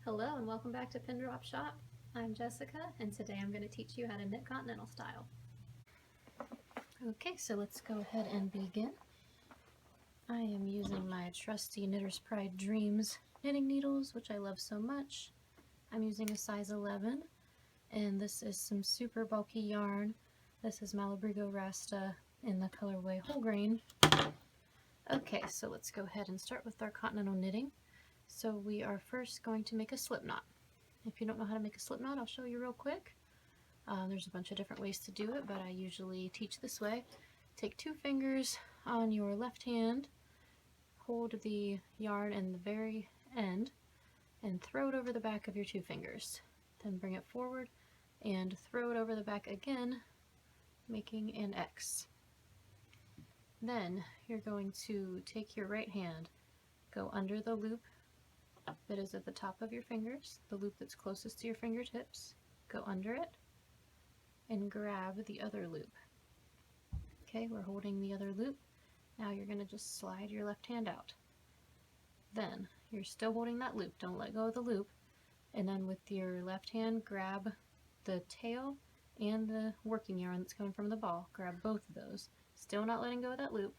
Hello and welcome back to Pin Drop Shop. I'm Jessica and today I'm going to teach you how to knit continental style. Okay, so let's go ahead and begin. I am using my trusty Knitter's Pride Dreams knitting needles, which I love so much. I'm using a size 11 and this is some super bulky yarn. This is Malabrigo Rasta in the colorway whole grain. Okay, so let's go ahead and start with our continental knitting. So we are first going to make a slip knot. If you don't know how to make a slip knot, I'll show you real quick. There's a bunch of different ways to do it, but I usually teach this way. Take 2 fingers on your left hand, hold the yarn in the very end, and throw it over the back of your 2 fingers. Then bring it forward and throw it over the back again, making an X. Then you're going to take your right hand, go under the loop that is at the top of your fingers, the loop that's closest to your fingertips, go under it and grab the other loop. Okay, we're holding the other loop. Now you're going to just slide your left hand out. Then you're still holding that loop, don't let go of the loop, and then with your left hand grab the tail and the working yarn that's coming from the ball. Grab both of those, still not letting go of that loop.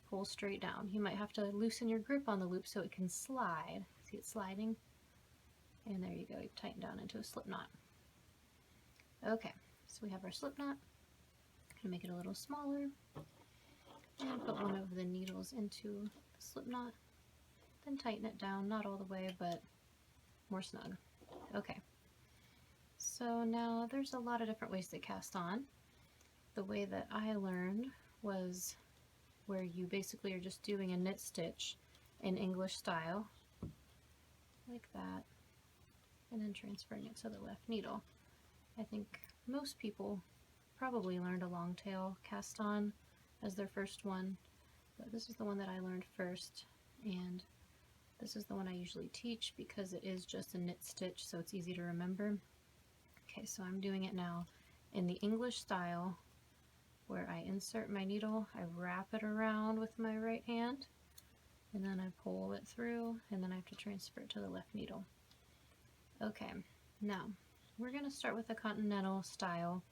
Pull straight down. You might have to loosen your grip on the loop so it can slide. See it sliding? And there you go, you tighten down into a slip knot. Okay, so we have our slip knot. I'm gonna make it a little smaller and put one of the needles into the slip knot. Then tighten it down, not all the way, but more snug. Okay, so now there's a lot of different ways to cast on. The way that I learned was where you basically are just doing a knit stitch in English style, like that, and then transferring it to the left needle. I think most people probably learned a long tail cast on as their first one, but this is the one that I learned first, and this is the one I usually teach because it is just a knit stitch, so it's easy to remember. Okay, so I'm doing it now in the English style, where I insert my needle, I wrap it around with my right hand, and then I pull it through, and then I have to transfer it to the left needle. Okay, now we're going to start with the continental style,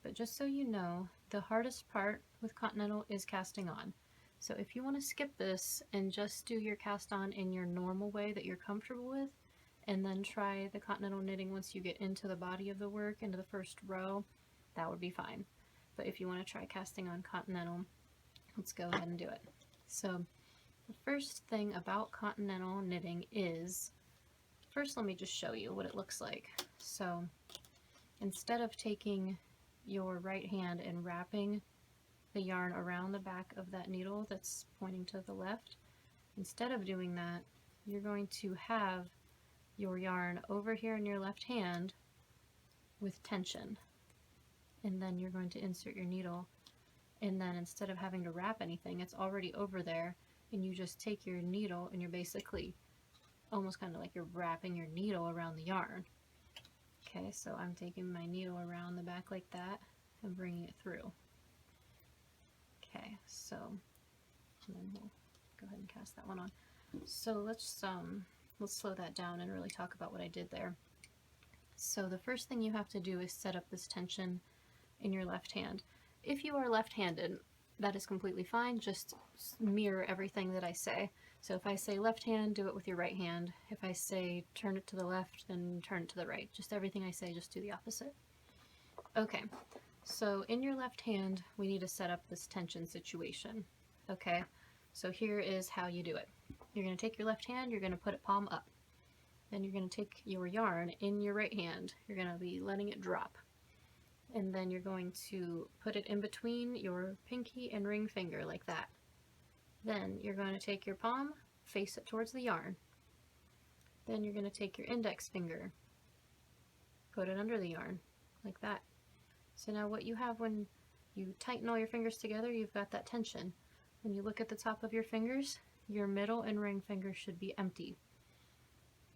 but just so you know, the hardest part with continental is casting on. So if you want to skip this and just do your cast on in your normal way that you're comfortable with, and then try the continental knitting once you get into the body of the work, into the first row, that would be fine. But if you want to try casting on continental, let's go ahead and do it. So the first thing about continental knitting is, first let me just show you what it looks like. So instead of taking your right hand and wrapping the yarn around the back of that needle that's pointing to the left, instead of doing that, you're going to have your yarn over here in your left hand with tension. And then you're going to insert your needle, and then instead of having to wrap anything, it's already over there, and you just take your needle and you're basically almost kind of like you're wrapping your needle around the yarn. Okay, so I'm taking my needle around the back like that and bringing it through. Okay, so and then we'll go ahead and cast that one on. So let's slow that down and really talk about what I did there. So the first thing you have to do is set up this tension in your left hand. If you are left-handed, that is completely fine. Just mirror everything that I say. So if I say left hand, do it with your right hand. If I say turn it to the left, then turn it to the right. Just everything I say, just do the opposite. Okay, so in your left hand, we need to set up this tension situation. Okay, so here is how you do it. You're going to take your left hand, you're going to put it palm up. Then you're going to take your yarn in your right hand. You're going to be letting it drop. And then you're going to put it in between your pinky and ring finger like that. Then you're going to take your palm, face it towards the yarn. Then you're going to take your index finger, put it under the yarn like that. So now what you have when you tighten all your fingers together, you've got that tension. When you look at the top of your fingers, your middle and ring fingers should be empty.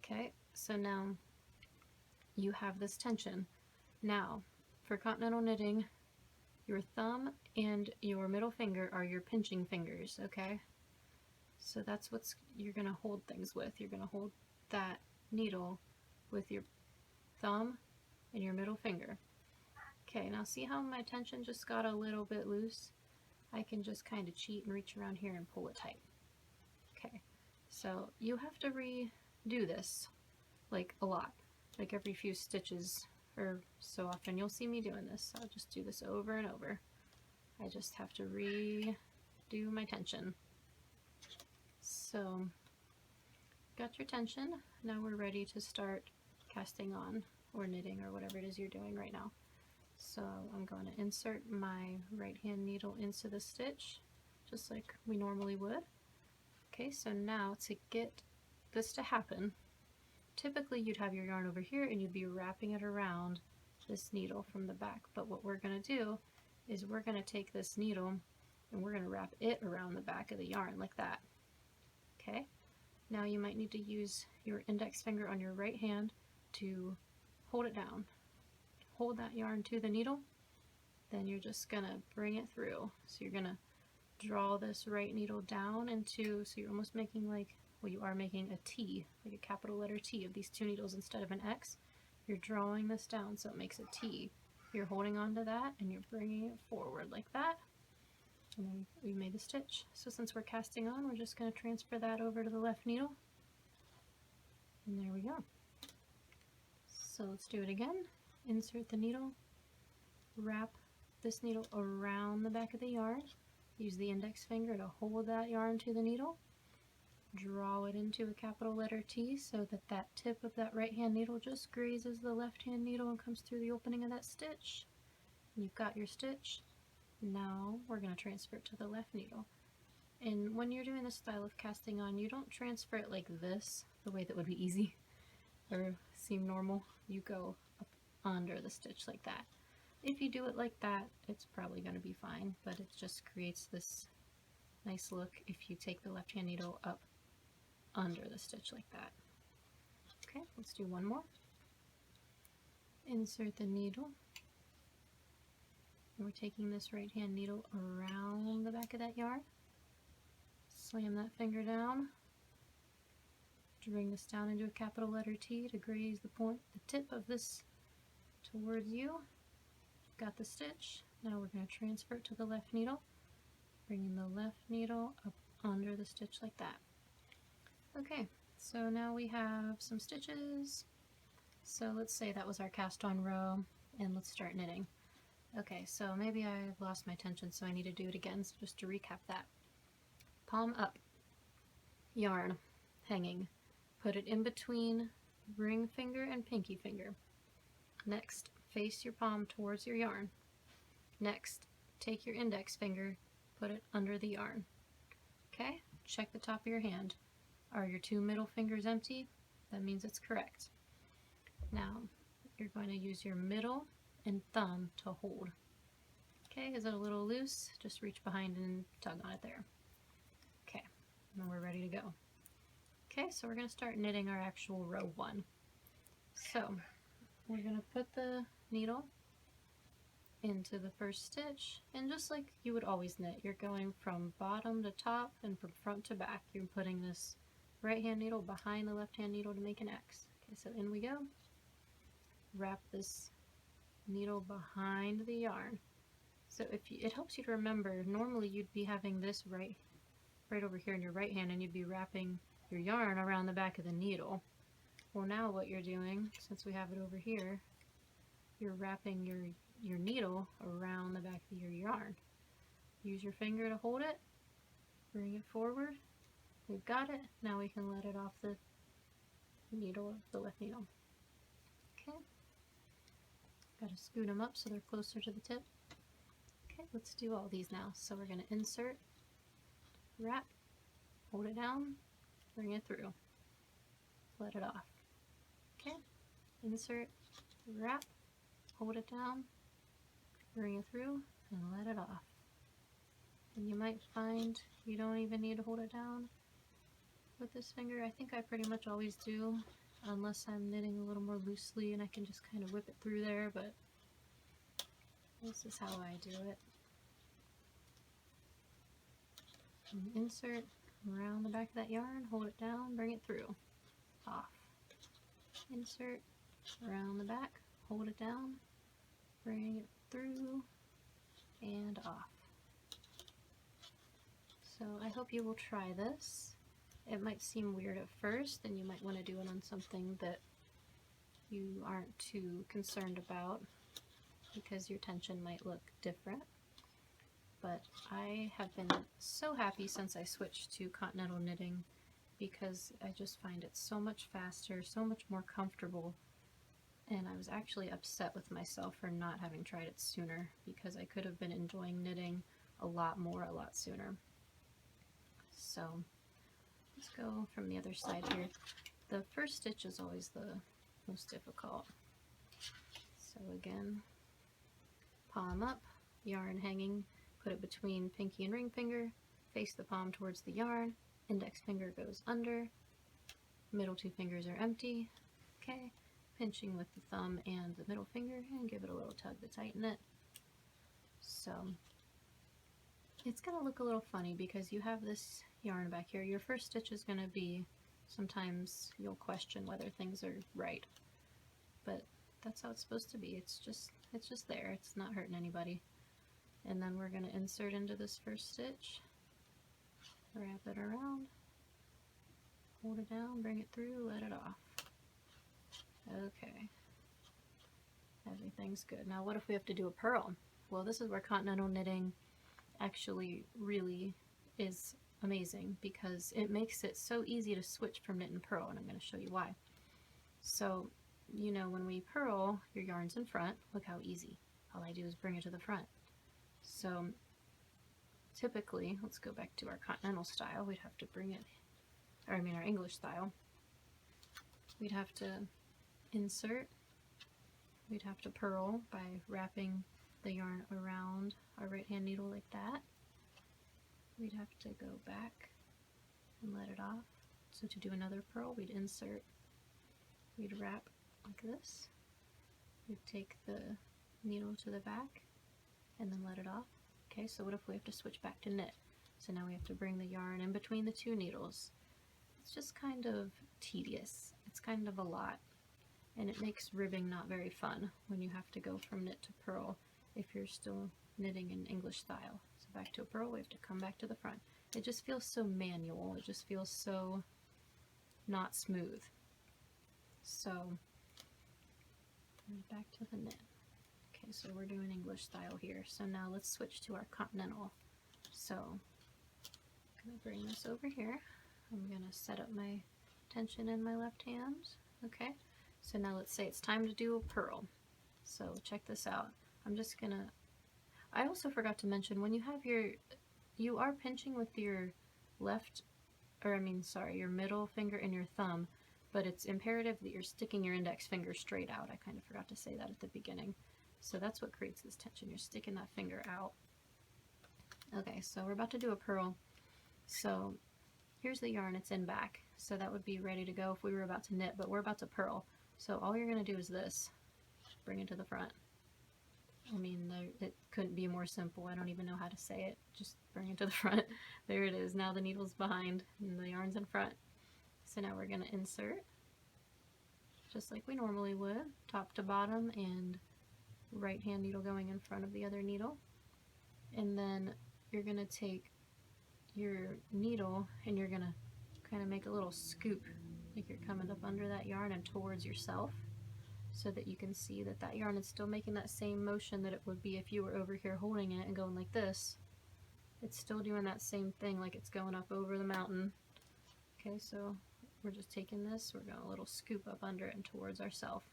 Okay, so now you have this tension. Now, for continental knitting, your thumb and your middle finger are your pinching fingers, okay? So that's what you're going to hold things with. You're going to hold that needle with your thumb and your middle finger. Okay, now see how my tension just got a little bit loose? I can just kind of cheat and reach around here and pull it tight. Okay, so you have to redo this like a lot, like every few stitches or so often. You'll see me doing this. I'll just do this over and over. I just have to redo my tension. So, got your tension. Now we're ready to start casting on or knitting or whatever it is you're doing right now. So I'm going to insert my right hand needle into the stitch just like we normally would. Okay, so now to get this to happen, typically you'd have your yarn over here and you'd be wrapping it around this needle from the back, but what we're going to do is we're going to take this needle and we're going to wrap it around the back of the yarn like that. Okay, now you might need to use your index finger on your right hand to hold it down. Hold that yarn to the needle, then you're just going to bring it through. So you're going to draw this right needle down into, so you're almost making like, well, you are making a T, like a capital letter T of these two needles instead of an X. You're drawing this down so it makes a T. You're holding on to that and you're bringing it forward like that. And then we made the stitch. So since we're casting on, we're just going to transfer that over to the left needle. And there we go. So let's do it again. Insert the needle, wrap this needle around the back of the yarn, use the index finger to hold that yarn to the needle, draw it into a capital letter T so that that tip of that right hand needle just grazes the left hand needle and comes through the opening of that stitch. And you've got your stitch. Now we're going to transfer it to the left needle. And when you're doing this style of casting on, you don't transfer it like this, the way that would be easy or seem normal. You go up under the stitch like that. If you do it like that, it's probably going to be fine, but it just creates this nice look if you take the left hand needle up under the stitch like that. Okay, let's do one more. Insert the needle. And we're taking this right hand needle around the back of that yarn. Slam that finger down. Bring this down into a capital letter T to graze the point, the tip of this towards you. Got the stitch. Now we're going to transfer it to the left needle, bringing the left needle up under the stitch like that. Okay, so now we have some stitches. So let's say that was our cast on row, and let's start knitting. Okay, so maybe I've lost my tension, so I need to do it again. So just to recap that. Palm up, yarn hanging. Put it in between ring finger and pinky finger. Next, face your palm towards your yarn. Next, take your index finger, put it under the yarn. Okay, check the top of your hand. Are your two middle fingers empty? That means it's correct. Now, you're going to use your middle and thumb to hold. Okay, is it a little loose? Just reach behind and tug on it there. Okay, and we're ready to go. Okay, so we're going to start knitting our actual row 1. So, we're going to put the needle into the first stitch, and just like you would always knit, you're going from bottom to top and from front to back. You're putting this right hand needle behind the left hand needle to make an X. Okay, so in we go. Wrap this needle behind the yarn. So it helps you to remember, normally you'd be having this right over here in your right hand, and you'd be wrapping your yarn around the back of the needle. Well, now what you're doing, since we have it over here, you're wrapping your needle around the back of your yarn. Use your finger to hold it, bring it forward. We've got it. Now we can let it off the needle, the left needle. Okay. Got to scoot them up so they're closer to the tip. Okay, let's do all these now. So we're going to insert, wrap, hold it down, bring it through, let it off. Okay, insert, wrap, hold it down, bring it through, and let it off. And you might find you don't even need to hold it down with this finger. I think I pretty much always do, unless I'm knitting a little more loosely and I can just kind of whip it through there, but this is how I do it. And insert around the back of that yarn, hold it down, bring it through, off. insert around the back, hold it down, bring it through and off. So I hope you will try this. It might seem weird at first, and you might want to do it on something that you aren't too concerned about because your tension might look different. But I have been so happy since I switched to Continental knitting because I just find it so much faster, so much more comfortable, and I was actually upset with myself for not having tried it sooner because I could have been enjoying knitting a lot more a lot sooner. So let's go from the other side here. The first stitch is always the most difficult. So again, palm up, yarn hanging, put it between pinky and ring finger, face the palm towards the yarn, index finger goes under, middle two fingers are empty, okay, pinching with the thumb and the middle finger and give it a little tug to tighten it. So it's going to look a little funny because you have this yarn back here. Your first stitch is going to be, sometimes you'll question whether things are right, but that's how it's supposed to be. It's just there. It's not hurting anybody. And then we're going to insert into this first stitch, wrap it around, hold it down, bring it through, let it off. Okay, everything's good. Now what if we have to do a purl? Well, this is where Continental knitting actually really is amazing because it makes it so easy to switch from knit and purl, and I'm going to show you why. So, you know, when we purl, your yarn's in front. Look how easy. All I do is bring it to the front. So typically, let's go back to our Continental style, we'd have to bring it, or I mean our English style, we'd have to insert, we'd have to purl by wrapping the yarn around our right hand needle like that. We'd have to go back and let it off. So to do another purl, we'd insert, we'd wrap like this, we'd take the needle to the back and then let it off. Okay, so what if we have to switch back to knit? So now we have to bring the yarn in between the two needles. It's just kind of tedious. It's kind of a lot, and it makes ribbing not very fun when you have to go from knit to purl if you're still knitting in English style. So back to a purl, we have to come back to the front. It just feels so manual. It just feels so not smooth. So back to the knit. Okay, so we're doing English style here. So now let's switch to our Continental. So I'm going to bring this over here. I'm going to set up my tension in my left hand. Okay, so now let's say it's time to do a purl. So check this out. I'm just going to, I also forgot to mention, when you have your, you are pinching with your left, or I mean, sorry, your middle finger and your thumb, but it's imperative that you're sticking your index finger straight out. I kind of forgot to say that at the beginning. So that's what creates this tension. You're sticking that finger out. Okay, so we're about to do a purl. So here's the yarn, it's in back. So that would be ready to go if we were about to knit, but we're about to purl. So all you're going to do is this. Bring it to the front. I mean, it couldn't be more simple. I don't even know how to say it. Just bring it to the front. There it is. Now the needle's behind and the yarn's in front. So now we're going to insert just like we normally would, top to bottom, and right hand needle going in front of the other needle. And then you're going to take your needle and you're going to kind of make a little scoop, like you're coming up under that yarn and towards yourself, so that you can see that that yarn is still making that same motion that it would be if you were over here holding it and going like this. It's still doing that same thing, like it's going up over the mountain. Okay, so we're just taking this, we're going a little scoop up under it and towards ourselves.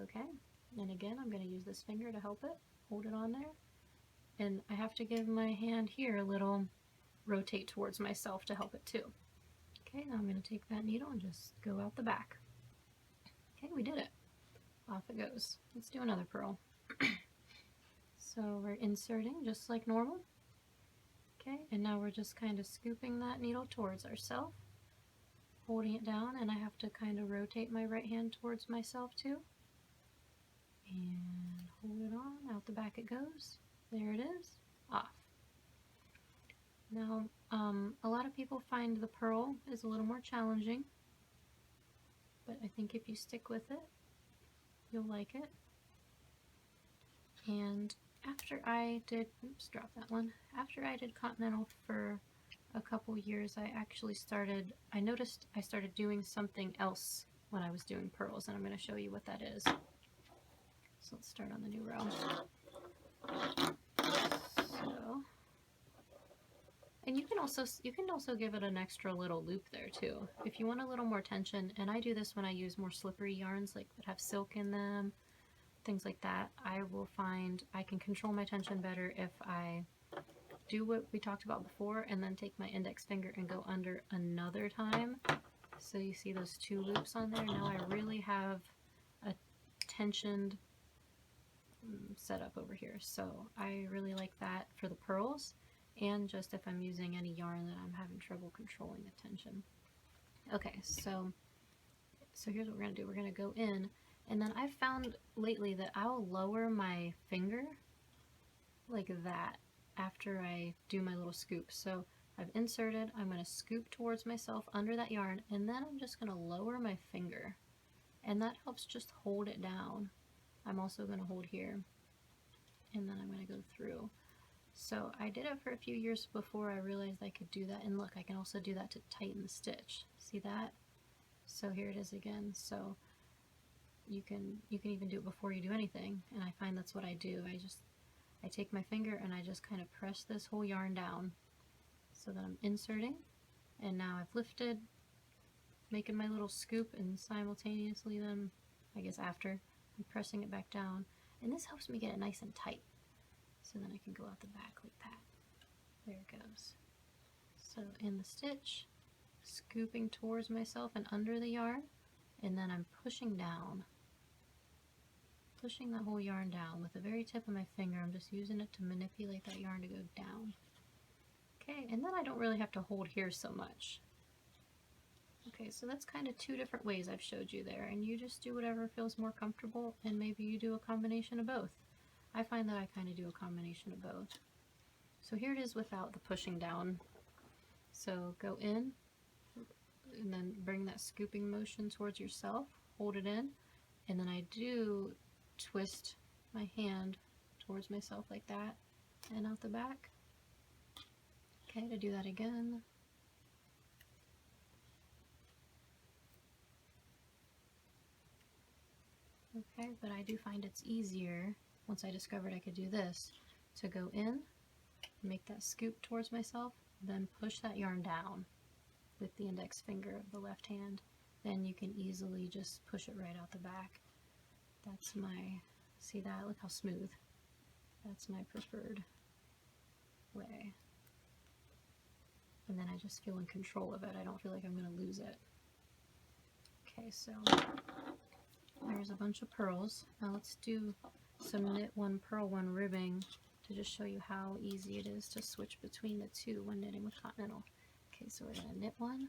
Okay, and again, I'm going to use this finger to help it, hold it on there. And I have to give my hand here a little rotate towards myself to help it too. Okay, now I'm going to take that needle and just go out the back. Okay, we did it. Off it goes. Let's do another purl. So we're inserting just like normal. Okay, and now we're just kind of scooping that needle towards ourselves, holding it down, and I have to kind of rotate my right hand towards myself too. And hold it on, out the back it goes. There it is, off. Now, a lot of people find the purl is a little more challenging, but I think think if you stick with it, you'll like it. And after I did, oops, drop that one. After I did Continental for a couple years, I noticed I started doing something else when I was doing pearls, and I'm going to show you what that is. So let's start on the new row. So, and you can also give it an extra little loop there too, if you want a little more tension. And I do this when I use more slippery yarns, like that have silk in them, things like that. I will find I can control my tension better if I do what we talked about before and then take my index finger and go under another time. So you see those 2 loops on there? Now I really have a tensioned setup over here. So I really like that for the pearls, and just if I'm using any yarn that I'm having trouble controlling the tension. Okay, so here's what we're going to do. We're going to go in, and then I've found lately that I'll lower my finger like that after I do my little scoop. So I've inserted, I'm going to scoop towards myself under that yarn, and then I'm just going to lower my finger, and that helps just hold it down. I'm also going to hold here, and then I'm going to go through. So I did it for a few years before I realized I could do that, and look, I can also do that to tighten the stitch. See that? So here it is again. So you can even do it before you do anything, and I find that's what I do. I take my finger and I just kind of press this whole yarn down so that I'm inserting, and now I've lifted, making my little scoop, and simultaneously then, I guess after, I'm pressing it back down, and this helps me get it nice and tight. So then I can go out the back like that. There it goes. So in the stitch, scooping towards myself and under the yarn, and then I'm pushing down, pushing the whole yarn down with the very tip of my finger. I'm just using it to manipulate that yarn to go down. Okay, and then I don't really have to hold here so much. Okay, so that's kind of 2 different ways I've showed you there, and you just do whatever feels more comfortable, and maybe you do a combination of both. I find that I kind of do a combination of both. So here it is without the pushing down. So go in, and then bring that scooping motion towards yourself, hold it in, and then I do twist my hand towards myself like that, and out the back. Okay, to do that again. Okay, but I do find it's easier, once I discovered I could do this, to go in, make that scoop towards myself, then push that yarn down with the index finger of the left hand. Then you can easily just push it right out the back. That's my, see that? Look how smooth. That's my preferred way. And then I just feel in control of it. I don't feel like I'm going to lose it. Okay, so there's a bunch of pearls. Now let's do some knit 1, purl 1 ribbing to just show you how easy it is to switch between the 2 when knitting with Continental. Okay, so we're going to knit 1.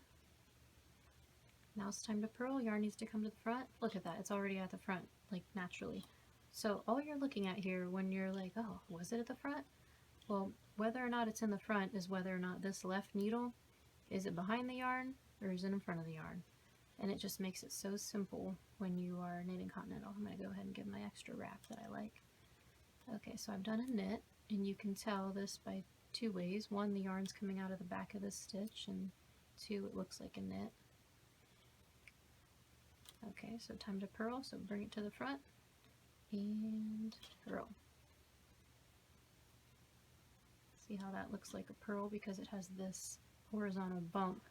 Now it's time to purl. Yarn needs to come to the front. Look at that, it's already at the front, like naturally. So all you're looking at here when you're like, oh, was it at the front? Well, whether or not it's in the front is whether or not this left needle, is it behind the yarn or is it in front of the yarn? And it just makes it so simple when you are knitting Continental. I'm going to go ahead and give my extra wrap that I like. Okay, so I've done a knit, and you can tell this by 2 ways. 1, the yarn's coming out of the back of this stitch, and 2, it looks like a knit. Okay, so time to purl, so bring it to the front, and purl. See how that looks like a purl because it has this horizontal bump,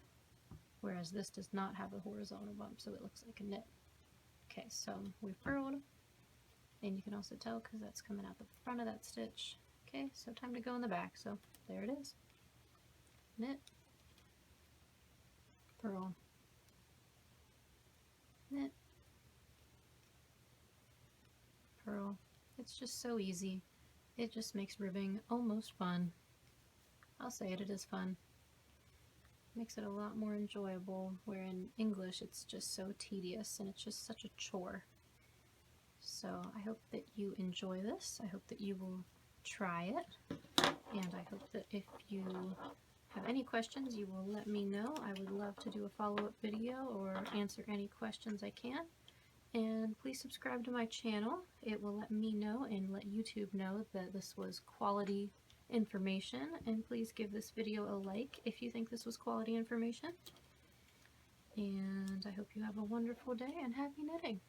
whereas this does not have a horizontal bump, so it looks like a knit. Okay, so we've purled, and you can also tell because that's coming out the front of that stitch. Okay, so time to go in the back, so there it is. Knit, purl, knit, purl. It's just so easy. It just makes ribbing almost fun. I'll say it, it is fun. Makes it a lot more enjoyable, where in English it's just so tedious and it's just such a chore. So I hope that you enjoy this. I hope that you will try it, and I hope that if you have any questions, you will let me know. I would love to do a follow-up video or answer any questions I can. And please subscribe to my channel. It will let me know and let YouTube know that this was quality information. And please give this video a like if you think this was quality information. And I hope you have a wonderful day and happy knitting!